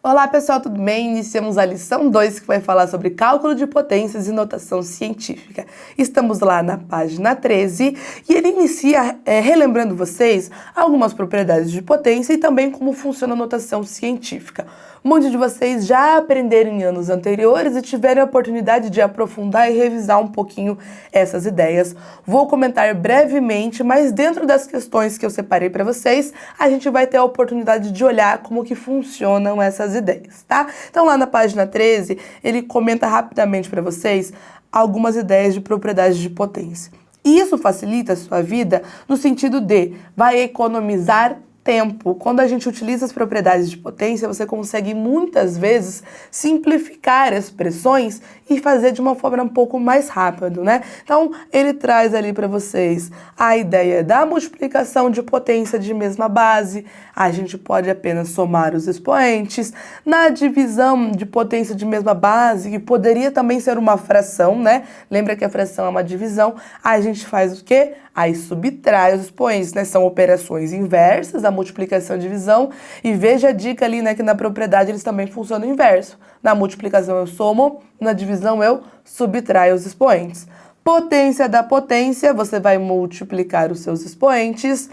Olá pessoal, tudo bem? Iniciamos a lição 2 que vai falar sobre cálculo de potências e notação científica. Estamos lá na página 13 e ele inicia relembrando vocês algumas propriedades de potência e também como funciona a notação científica. Muitos de vocês já aprenderam em anos anteriores e tiveram a oportunidade de aprofundar e revisar um pouquinho essas ideias. Vou comentar brevemente, mas dentro das questões que eu separei para vocês, a gente vai ter a oportunidade de olhar como que funcionam essas ideias, tá? Então lá na página 13, ele comenta rapidamente para vocês algumas ideias de propriedades de potência. E isso facilita a sua vida no sentido de vai economizar tempo. Quando a gente utiliza as propriedades de potência, você consegue muitas vezes simplificar expressões e fazer de uma forma um pouco mais rápido, né? Então, ele traz ali para vocês a ideia da multiplicação de potência de mesma base. A gente pode apenas somar os expoentes. Na divisão de potência de mesma base, que poderia também ser uma fração, né? Lembra que a fração é uma divisão. A gente faz o quê? Aí subtrai os expoentes, né? São operações inversas, a multiplicação e divisão. E veja a dica ali, né? Que na propriedade eles também funcionam inverso. Na multiplicação eu somo, na divisão eu subtraio os expoentes. Potência da potência, você vai multiplicar os seus expoentes.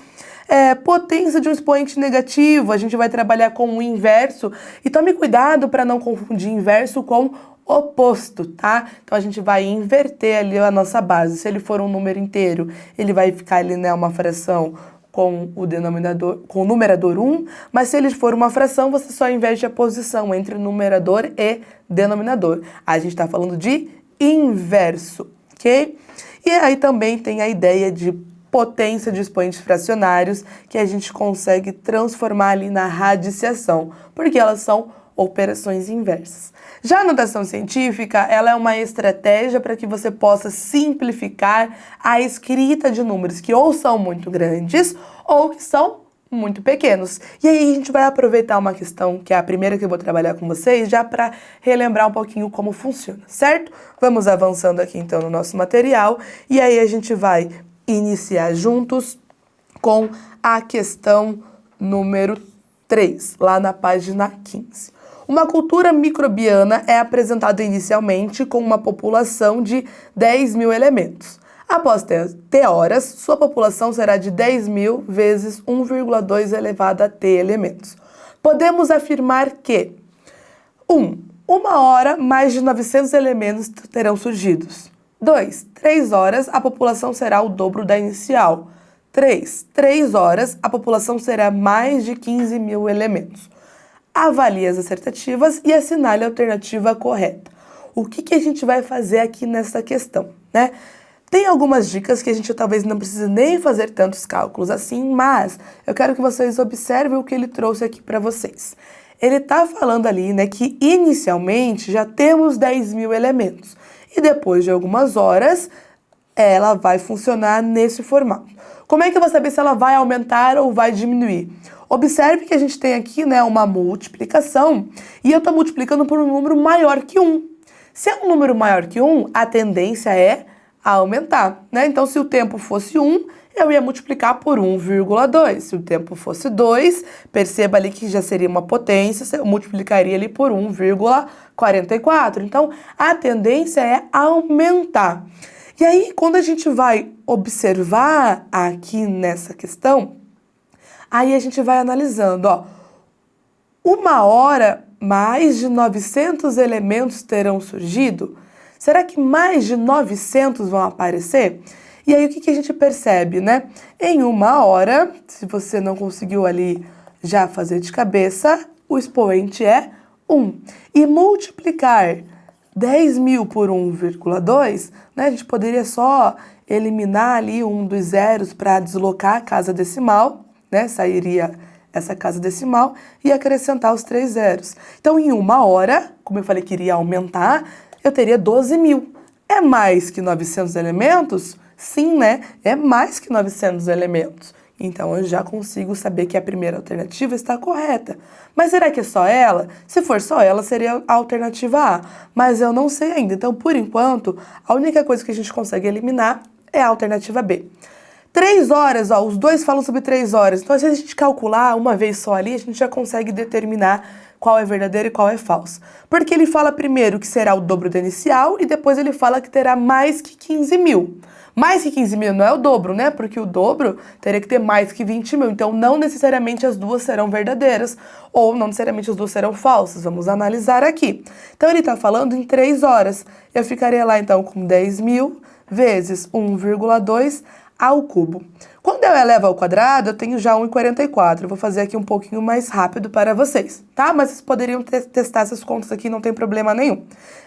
Potência de um expoente negativo, a gente vai trabalhar com o inverso. E tome cuidado para não confundir inverso com oposto, tá? Então a gente vai inverter ali a nossa base. Se ele for um número inteiro, ele vai ficar ali, né, uma fração com o denominador, com o numerador 1, mas se ele for uma fração, você só inverte a posição entre numerador e denominador. A gente está falando de inverso, ok? E aí também tem a ideia de potência de expoentes fracionários, que a gente consegue transformar ali na radiciação, porque elas são operações inversas. Já a notação científica, ela é uma estratégia para que você possa simplificar a escrita de números que ou são muito grandes ou que são muito pequenos. E aí a gente vai aproveitar uma questão, que é a primeira que eu vou trabalhar com vocês, já para relembrar um pouquinho como funciona, certo? Vamos avançando aqui então no nosso material e aí a gente vai iniciar juntos com a questão número 3, lá na página 15. Uma cultura microbiana é apresentada inicialmente com uma população de 10.000 elementos. Após T horas, sua população será de 10.000 vezes 1,2 elevado a T elementos. Podemos afirmar que 1 hora, mais de 900 elementos terão surgido. 2, 3 horas, a população será o dobro da inicial. 3 horas, a população será mais de 15.000 elementos. Avalie as assertativas e assinale a alternativa correta. O que a gente vai fazer aqui nessa questão, né? Tem algumas dicas que a gente talvez não precise nem fazer tantos cálculos assim, mas eu quero que vocês observem o que ele trouxe aqui para vocês. Ele está falando ali, né, que inicialmente já temos 10.000 elementos e depois de algumas horas ela vai funcionar nesse formato. Como é que eu vou saber se ela vai aumentar ou vai diminuir? Observe que a gente tem aqui, né, uma multiplicação e eu estou multiplicando por um número maior que 1. Se é um número maior que 1, a tendência é a aumentar, né? Então, se o tempo fosse 1, eu ia multiplicar por 1,2. Se o tempo fosse 2, perceba ali que já seria uma potência, eu multiplicaria ali por 1,44. Então, a tendência é aumentar. E aí, quando a gente vai observar aqui nessa questão, aí a gente vai analisando, ó. 1 hora, mais de 900 elementos terão surgido? Será que mais de 900 vão aparecer? E aí o que a gente percebe, né? Em 1 hora, se você não conseguiu ali já fazer de cabeça, o expoente é 1. E multiplicar 10.000 por 1,2, né? A gente poderia só eliminar ali um dos zeros para deslocar a casa decimal, né? Sairia essa casa decimal e acrescentar os 3 zeros. Então, em 1 hora, como eu falei que iria aumentar, eu teria 12.000. É mais que 900 elementos? Sim, né? É mais que 900 elementos. Então, eu já consigo saber que a primeira alternativa está correta. Mas será que é só ela? Se for só ela, seria a alternativa A. Mas eu não sei ainda. Então, por enquanto, a única coisa que a gente consegue eliminar é a alternativa B. 3 horas, ó, os dois falam sobre 3 horas. Então, se a gente calcular uma vez só ali, a gente já consegue determinar qual é verdadeiro e qual é falso. Porque ele fala primeiro que será o dobro da inicial e depois ele fala que terá mais que 15 mil. Mais que 15 mil não é o dobro, né? Porque o dobro teria que ter mais que 20 mil. Então, não necessariamente as duas serão verdadeiras ou não necessariamente as duas serão falsas. Vamos analisar aqui. Então, ele está falando em 3 horas. Eu ficaria lá, então, com 10 mil vezes 1,2 ao cubo. Quando eu elevo ao quadrado, eu tenho já 1,44. Eu vou fazer aqui um pouquinho mais rápido para vocês, tá? Mas vocês poderiam testar essas contas aqui, não tem problema nenhum.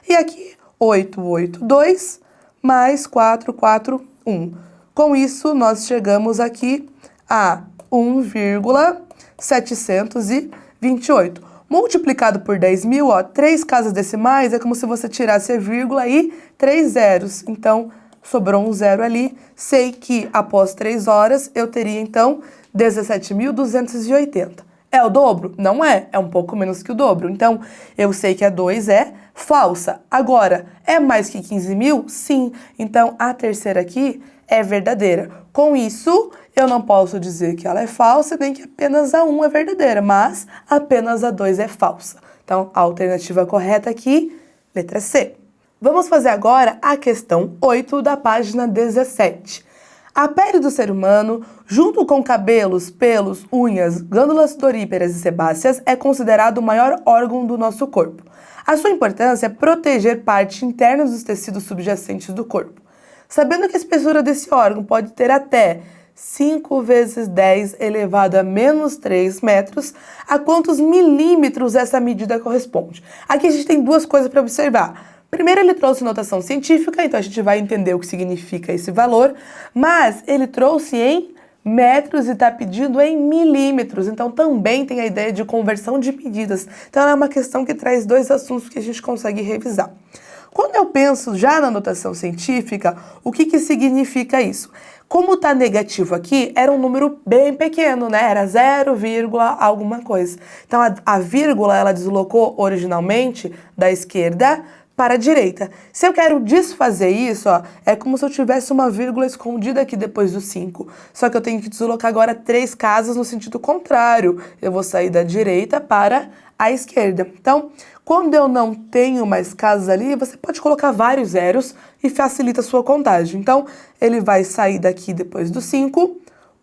E aqui, 882 mais 441. Com isso, nós chegamos aqui a 1,728. Multiplicado por 10 mil, ó, 3 casas decimais é como se você tirasse a vírgula e 3 zeros. Então, sobrou um zero ali. Sei que após 3 horas eu teria, então, 17.280. É o dobro? Não é. É um pouco menos que o dobro. Então, eu sei que a 2 é falsa. Agora, é mais que 15 mil? Sim. Então, a terceira aqui é verdadeira. Com isso, eu não posso dizer que ela é falsa, nem que apenas a 1 é verdadeira, mas apenas a 2 é falsa. Então, a alternativa correta aqui, letra C. Vamos fazer agora a questão 8 da página 17. A pele do ser humano, junto com cabelos, pelos, unhas, glândulas sudoríparas e sebáceas, é considerado o maior órgão do nosso corpo. A sua importância é proteger parte interna dos tecidos subjacentes do corpo. Sabendo que a espessura desse órgão pode ter até 5 vezes 10 elevado a menos 3 metros, a quantos milímetros essa medida corresponde? Aqui a gente tem duas coisas para observar. Primeiro, ele trouxe notação científica, então a gente vai entender o que significa esse valor, mas ele trouxe em metros e está pedindo em milímetros, então também tem a ideia de conversão de medidas. Então é uma questão que traz dois assuntos que a gente consegue revisar. Quando eu penso já na notação científica, o que significa isso? Como está negativo aqui, era um número bem pequeno, né? Era 0, alguma coisa. Então a vírgula ela deslocou originalmente da esquerda para a direita. Se eu quero desfazer isso, ó, é como se eu tivesse uma vírgula escondida aqui depois do 5. Só que eu tenho que deslocar agora 3 casas no sentido contrário. Eu vou sair da direita para a esquerda. Então, quando eu não tenho mais casas ali, você pode colocar vários zeros e facilita a sua contagem. Então, ele vai sair daqui depois do 5.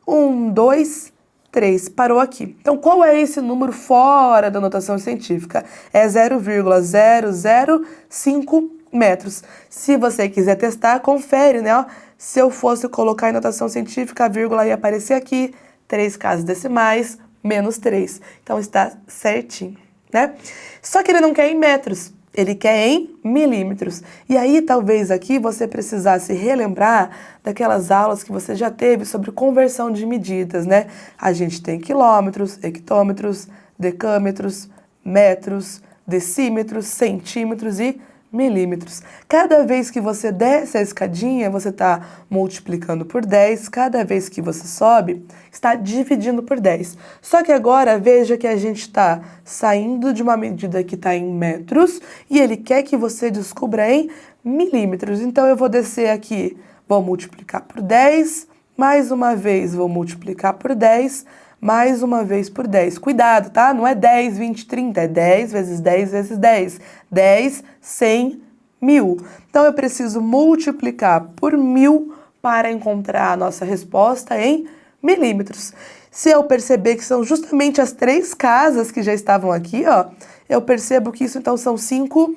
1, 2, 3, parou aqui. Então, qual é esse número fora da notação científica? É 0,005 metros. Se você quiser testar, confere, né? Ó, se eu fosse colocar em notação científica, a vírgula ia aparecer aqui, 3 casas decimais, menos 3. Então, está certinho, né? Só que ele não quer em metros. Ele quer em milímetros. E aí, talvez aqui você precisasse relembrar daquelas aulas que você já teve sobre conversão de medidas, né? A gente tem quilômetros, hectômetros, decâmetros, metros, decímetros, centímetros e milímetros. Cada vez que você desce a escadinha, você está multiplicando por 10. Cada vez que você sobe, está dividindo por 10. Só que agora, veja que a gente está saindo de uma medida que está em metros e ele quer que você descubra em milímetros. Então, eu vou descer aqui, vou multiplicar por 10, mais uma vez vou multiplicar por 10, mais uma vez por 10. Cuidado, tá? Não é 10, 20, 30, é 10 vezes 10 vezes 10. 10, 100, 1000. Então, eu preciso multiplicar por 1000 para encontrar a nossa resposta em milímetros. Se eu perceber que são justamente as 3 casas que já estavam aqui, ó, eu percebo que isso, então, são 5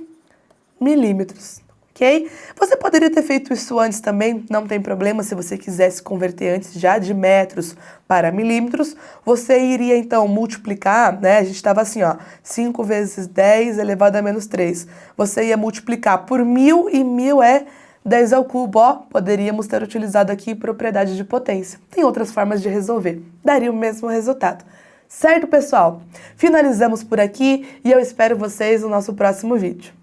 milímetros. Ok? Você poderia ter feito isso antes também, não tem problema, se você quisesse converter antes já de metros para milímetros, você iria então multiplicar, né, a gente estava assim, ó, 5 vezes 10 elevado a menos 3, você ia multiplicar por 1000 e 1000 é 10 ao cubo, ó, poderíamos ter utilizado aqui propriedade de potência. Tem outras formas de resolver, daria o mesmo resultado. Certo, pessoal? Finalizamos por aqui e eu espero vocês no nosso próximo vídeo.